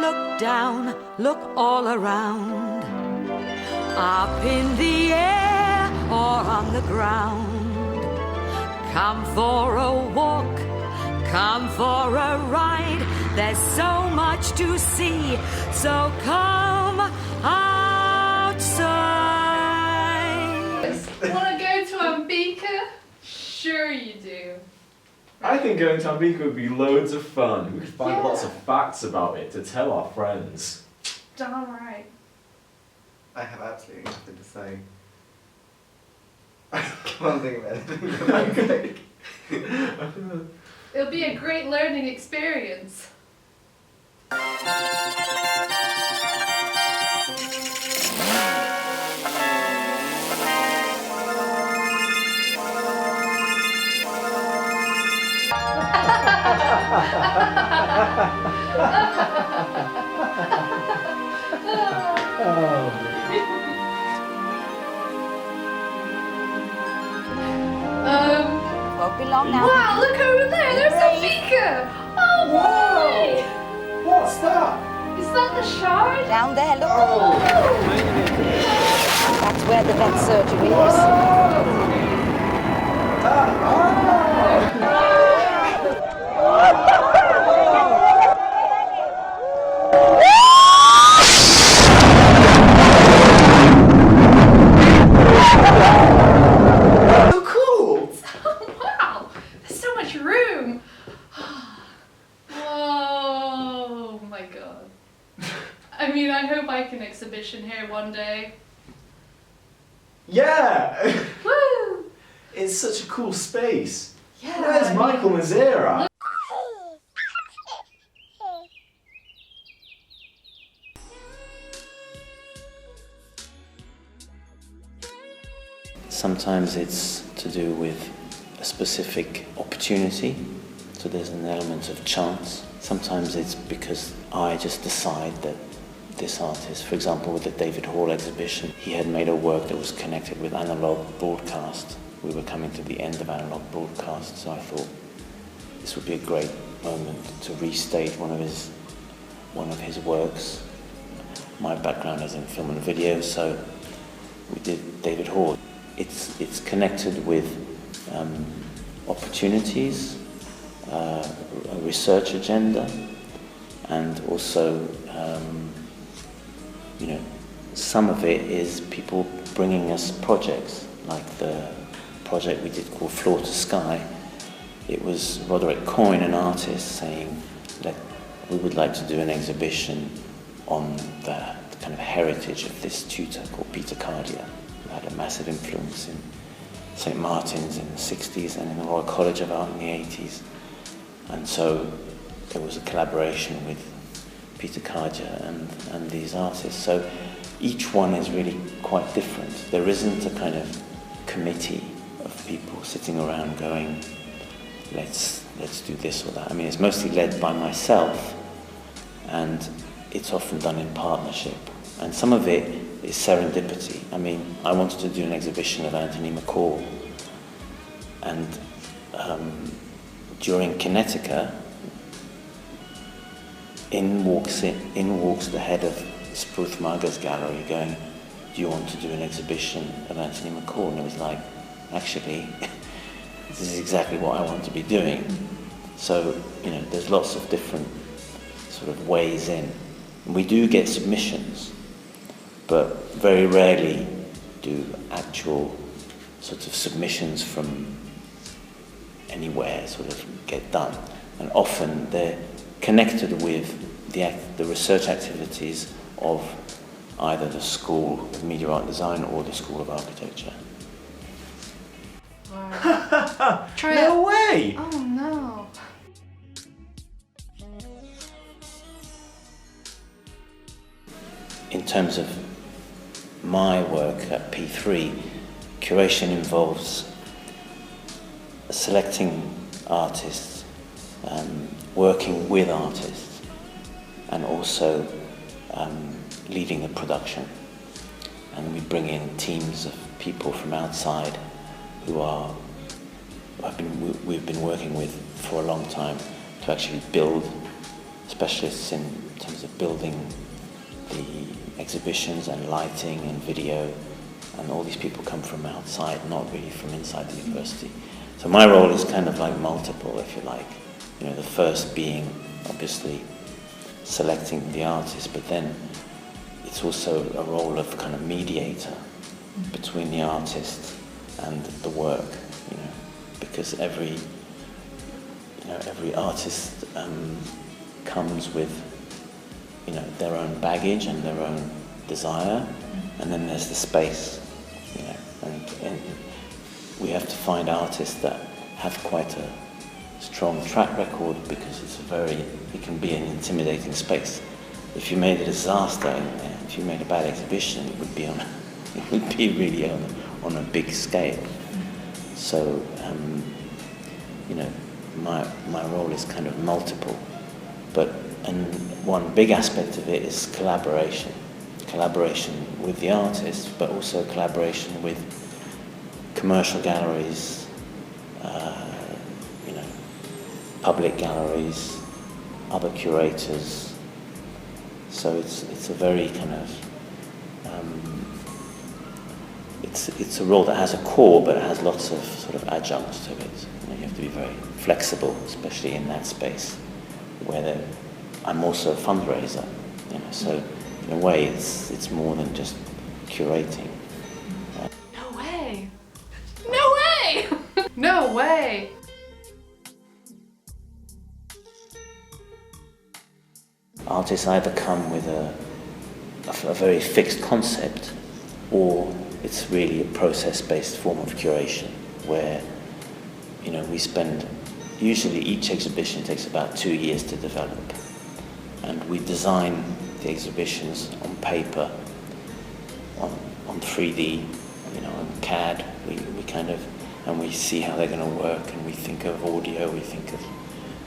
look down, look all around. Up in the air or on the ground. Come for a walk, come for a ride. There's so much to see, so come outside. Want to go to Ambika? Sure you do. I think going to Ambika would be loads of fun. We could find lots of facts about it to tell our friends. Darn right. I have absolutely nothing to say. I can't think of anything. It'll be a great learning experience. Won't be long now. Wow, look over there, there's a beaker! Oh boy! What's that? Is that the shard? Down there, look. Oh! That's where the vet surgery is. So cool! Wow, there's so much room. Whoa, my god. I mean, I hope I can exhibition here one day. Yeah! Woo! It's such a cool space. Yeah. Where's Michael Mazera? Sometimes it's to do with a specific opportunity, so there's an element of chance. Sometimes it's because I just decide that this artist, for example with the David Hall exhibition, he had made a work that was connected with analog broadcast. We were coming to the end of analog broadcast, so I thought this would be a great moment to restage one of his works. My background is in film and video, so we did David Hall. It's connected with opportunities, a research agenda, and also, some of it is people bringing us projects, like the project we did called Floor to Sky. It was Roderick Coyne, an artist, saying that we would like to do an exhibition on the kind of heritage of this tutor called Peter Cardier, who had a massive influence in St. Martin's in the 60s and in the Royal College of Art in the 80s. And so there was a collaboration with Peter Cardier and these artists. So each one is really quite different. There isn't a kind of committee of people sitting around going, let's do this or that. I mean, it's mostly led by myself, and it's often done in partnership. And some of it is serendipity. I mean, I wanted to do an exhibition of Anthony McCall, and during Kinetica, in walks the head of Spruth Marga's gallery going, do you want to do an exhibition of Anthony McCall? And it was like, actually, this is exactly what I want to be doing. So, there's lots of different sort of ways in. And we do get submissions, but very rarely do actual sort of submissions from anywhere sort of get done. And often they're connected with the research activities of either the School of Media Art Design or the School of Architecture. Wow. No way! Oh no. In terms of my work at P3, curation involves selecting artists, working with artists, and also leading the production. And we bring in teams of people from outside we've been working with for a long time to actually build specialists in terms of building the exhibitions and lighting and video, and all these people come from outside, not really from inside the university. So my role is kind of like multiple, if you like. You know, the first being obviously selecting the artist, but then it's also a role of kind of mediator between the artist and the work, you know, because every artist comes with, you know, their own baggage and their own desire, and then there's the space, you know, and we have to find artists that have quite a strong track record, because it can be an intimidating space. If you made a disaster in there, if you made a bad exhibition, it would be really on a big scale. So, you know, my role is kind of multiple, and one big aspect of it is collaboration with the artist, but also collaboration with commercial galleries, you know, public galleries, other curators. So it's a very kind of it's a role that has a core, but it has lots of sort of adjuncts to it. You know, you have to be very flexible, especially in that space where I'm also a fundraiser. You know, so in a way, it's more than just curating. No way! No way! No way! Artists either come with a very fixed concept, or it's really a process-based form of curation where, you know, usually each exhibition takes about 2 years to develop, and we design the exhibitions on paper, on 3D, you know, on CAD. We kind of, and we see how they're going to work, and we think of audio, we think of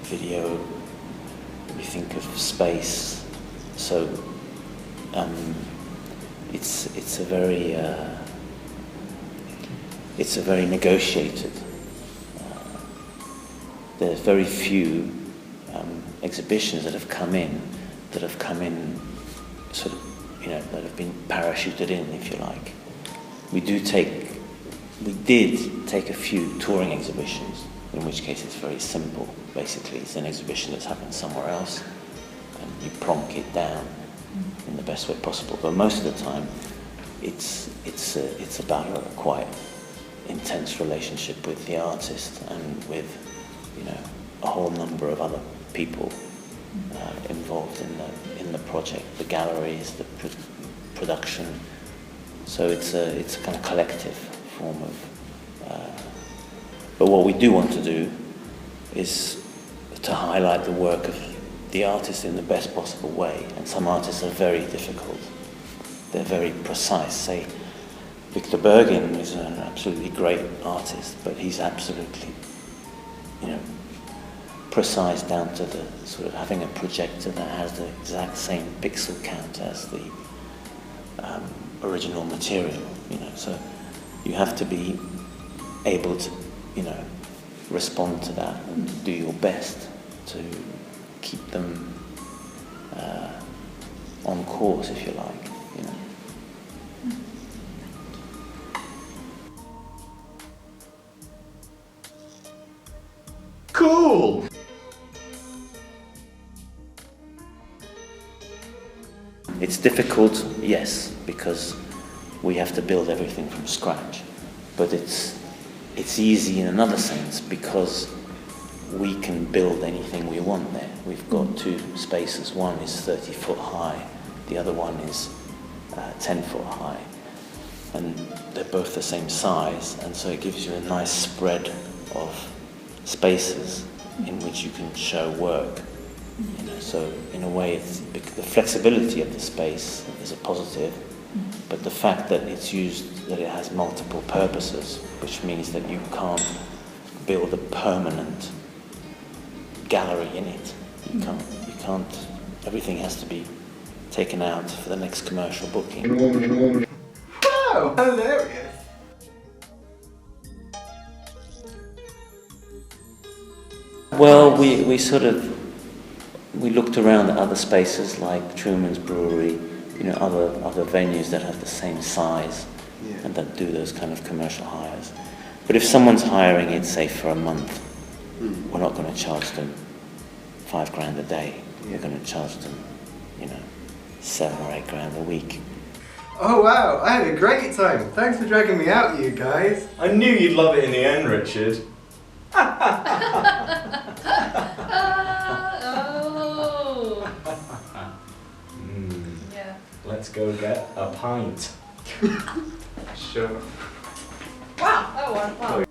video, we think of space. So it's a very negotiated. There's very few exhibitions that have come in sort of, you know, that have been parachuted in, if you like. We did take a few touring exhibitions, in which case it's very simple. Basically, it's an exhibition that's happened somewhere else, and you plonk it down in the best way possible. But most of the time, it's about a quite intense relationship with the artist and with, you know, a whole number of other people involved in the project, the galleries, the production. So it's a kind of collective form of. But what we do want to do is to highlight the work of the artist in the best possible way. And some artists are very difficult. They're very precise. Say, Victor Bergin is an absolutely great artist, but he's absolutely, you know, precise down to the sort of having a projector that has the exact same pixel count as the original material, you know. So you have to be able to, you know, respond to that and do your best to keep them on course, if you like, you know. Cool! It's difficult, yes, because we have to build everything from scratch. But it's easy in another sense, because we can build anything we want there. We've got two spaces. One is 30 foot high, the other one is 10 foot high. And they're both the same size, and so it gives you a nice spread of spaces in which you can show work. You know, so in a way, the flexibility of the space is a positive, but the fact that it's used, that it has multiple purposes, which means that you can't build a permanent gallery in it. You can't. Everything has to be taken out for the next commercial booking. Wow, hilarious! Well, we sort of we looked around at other spaces like Truman's Brewery, you know, other venues that have the same size and that do those kind of commercial hires. But if someone's hiring it, say, for a month, we're not going to charge them $5,000 a day. We're going to charge them, you know, $7,000 or $8,000 a week. Oh wow, I had a great time. Thanks for dragging me out, you guys. I knew you'd love it in the end, Richard. Oh. Yeah. Let's go get a pint. Sure. Wow. Oh, wow.